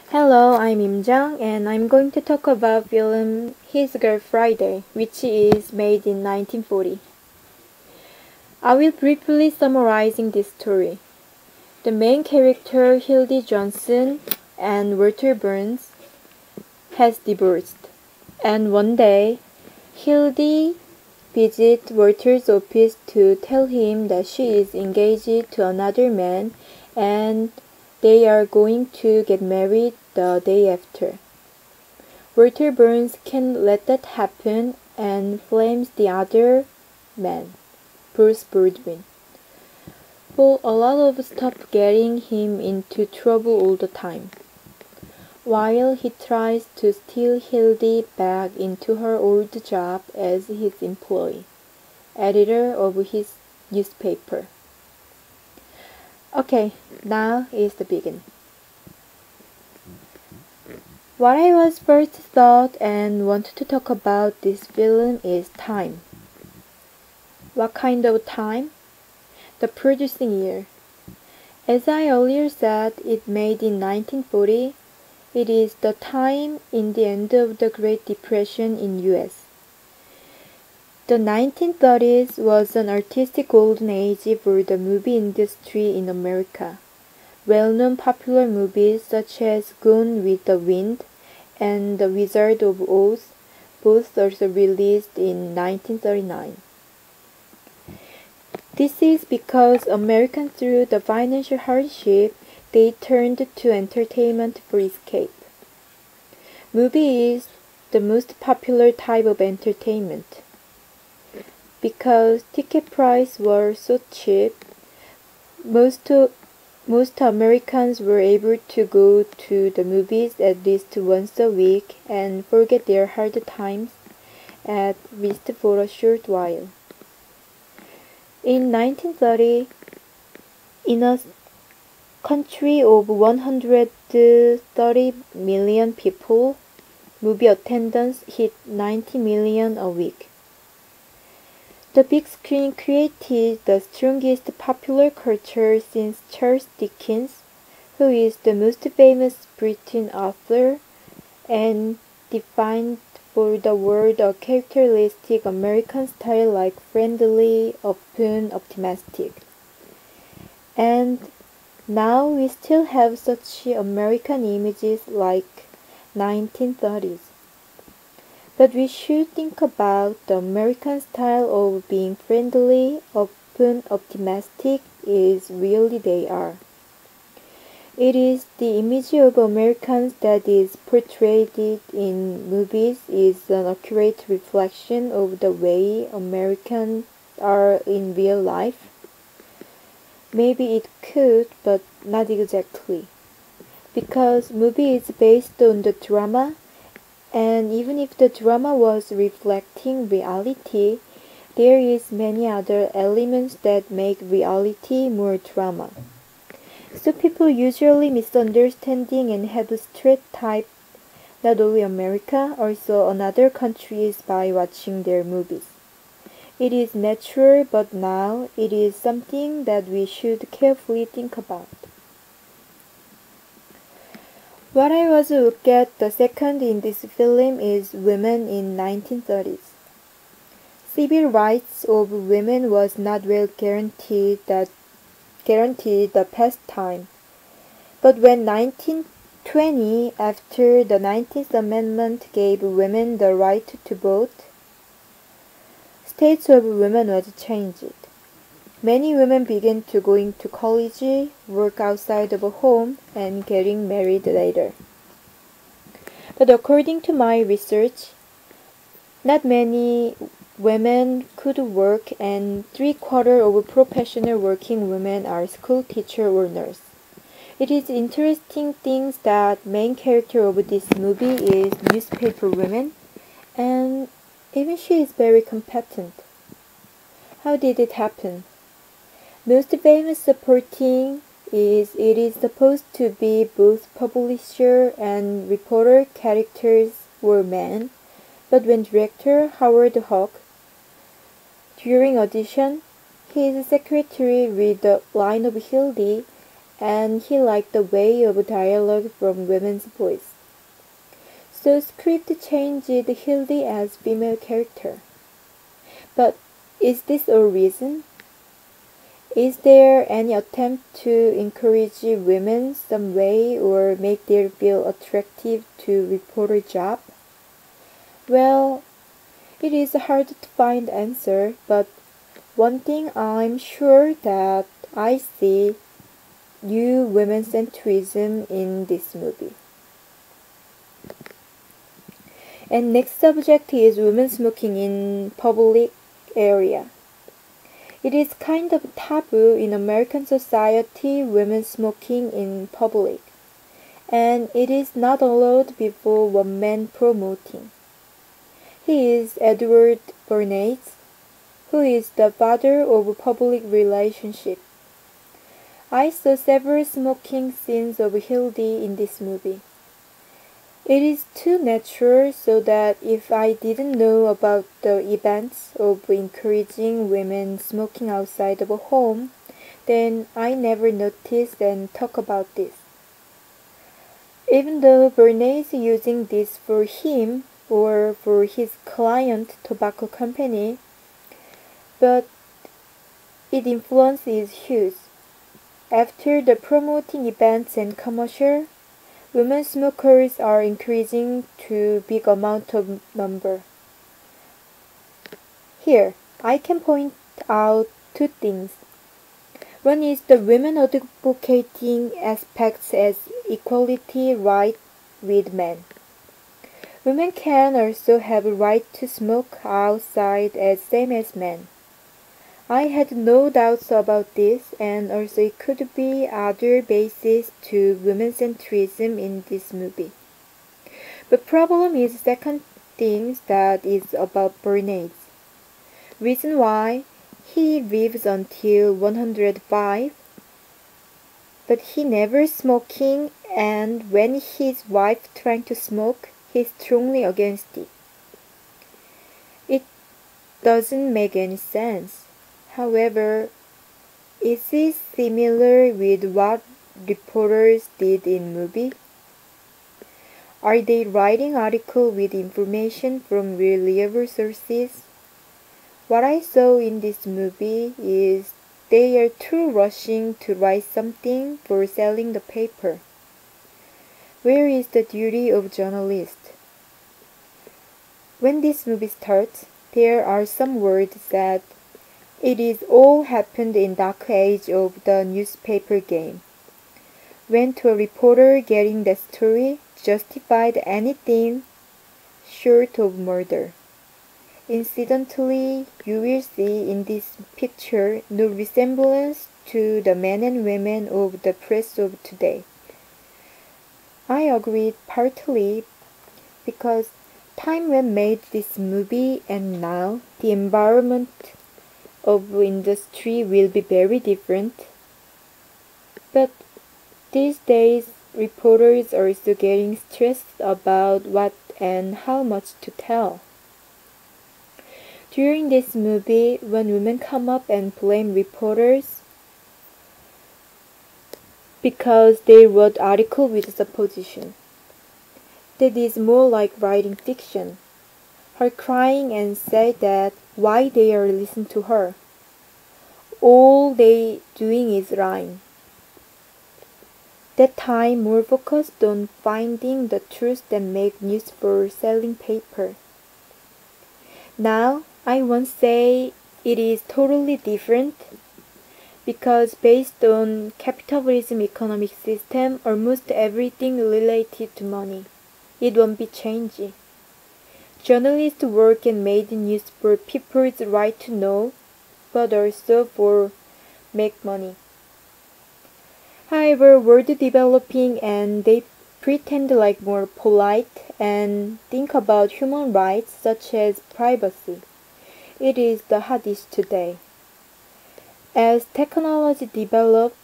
Hello, I'm ImJung and I'm going to talk about film His Girl Friday, which is made in 1940. I will briefly summarizing this story. The main character Hildy Johnson and Walter Burns has divorced, and one day Hildy visits Walter's office to tell him that she is engaged to another man and they are going to get married the day after. Walter Burns can't let that happen and blames the other man, Bruce Baldwin, for a lot of stuff getting him into trouble all the time, while he tries to steal Hildy back into her old job as his employee, editor of his newspaper. Okay, now is the beginning. What I was first thought and wanted to talk about this film is time. What kind of time? The producing year. As I earlier said, it made in 1940. It is the time in the end of the Great Depression in US. The 1930s was an artistic golden age for the movie industry in America. Well-known popular movies such as Gone with the Wind and The Wizard of Oz, both also released in 1939. This is because Americans through the financial hardship, they turned to entertainment for escape. Movie is the most popular type of entertainment. Because ticket prices were so cheap, most Americans were able to go to the movies at least once a week and forget their hard times, at least for a short while. In 1930, in a country of 130 million people, movie attendance hit 90 million a week. The big screen created the strongest popular culture since Charles Dickens, who is the most famous British author and defined for the world a characteristic American style like friendly, open, optimistic. And now we still have such American images like 1930s. But we should think about the American style of being friendly, open, optimistic is really they are. It is the image of Americans that is portrayed in movies is an accurate reflection of the way Americans are in real life. Maybe it could, but not exactly. Because movie is based on the drama, and even if the drama was reflecting reality, there is many other elements that make reality more drama. So people usually misunderstanding and have a stereotype not only America, also another countries by watching their movies. It is natural, but now it is something that we should carefully think about. What I was look at the second in this film is women in 1930s. Civil rights of women was not well guaranteed the past time. But when 1920, after the 19th Amendment gave women the right to vote, status of women was changed. Many women began to going to college, work outside of home, and getting married later. But according to my research, not many women could work, and 3/4 of professional working women are school teacher or nurse. It is interesting things that main character of this movie is newspaper woman, and even she is very competent. How did it happen? Most famous supporting is it is supposed to be both publisher and reporter characters were men, but when director Howard Hawks, during audition, his secretary read the line of Hildy and he liked the way of dialogue from women's voice. So script changed Hildy as female character. But is this a reason? Is there any attempt to encourage women some way or make them feel attractive to reporter job? Well, it is hard to find answer, but one thing I'm sure that I see new women centrism in this movie. And next subject is women smoking in public area. It is kind of taboo in American society, women smoking in public, and it is not allowed before one man promoting. He is Edward Bernays, who is the father of public relationship. I saw several smoking scenes of Hildy in this movie. It is too natural so that if I didn't know about the events of encouraging women smoking outside of a home, then I never noticed and talk about this. Even though Bernays is using this for him or for his client tobacco company, but its influence is huge. After the promoting events and commercial, women smokers are increasing to big amount of number. Here, I can point out two things. One is the women advocating aspects as equality right with men. Women can also have a right to smoke outside as same as men. I had no doubts about this, and also it could be other bases to women centrism in this movie. The problem is second thing that is about Bernays. Reason why he lives until 105, but he never smoking, and when his wife trying to smoke, he's strongly against it. It doesn't make any sense. However, is it similar with what reporters did in movie? Are they writing articles with information from reliable sources? What I saw in this movie is they are too rushing to write something for selling the paper. Where is the duty of journalist? When this movie starts, there are some words that it is all happened in dark age of the newspaper game. When to a reporter getting the story justified anything short of murder. Incidentally, you will see in this picture no resemblance to the men and women of the press of today. I agreed partly because time when made this movie and now the environment of industry will be very different. But these days, reporters are also getting stressed about what and how much to tell. During this movie, when women come up and blame reporters because they wrote article with supposition, that is more like writing fiction. Her crying and said that why they are listening to her. All they doing is lying. That time more focused on finding the truth than make news for selling paper. Now I won't say it is totally different because based on capitalism economic system, almost everything related to money. It won't be changed. Journalists work and made news for people's right to know, but also for make money. However, world developing and they pretend like more polite and think about human rights such as privacy. It is the hottest today. As technology develops,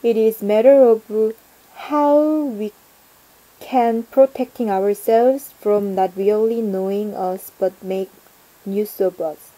it is matter of how we can protecting ourselves from not really knowing us but make use of us.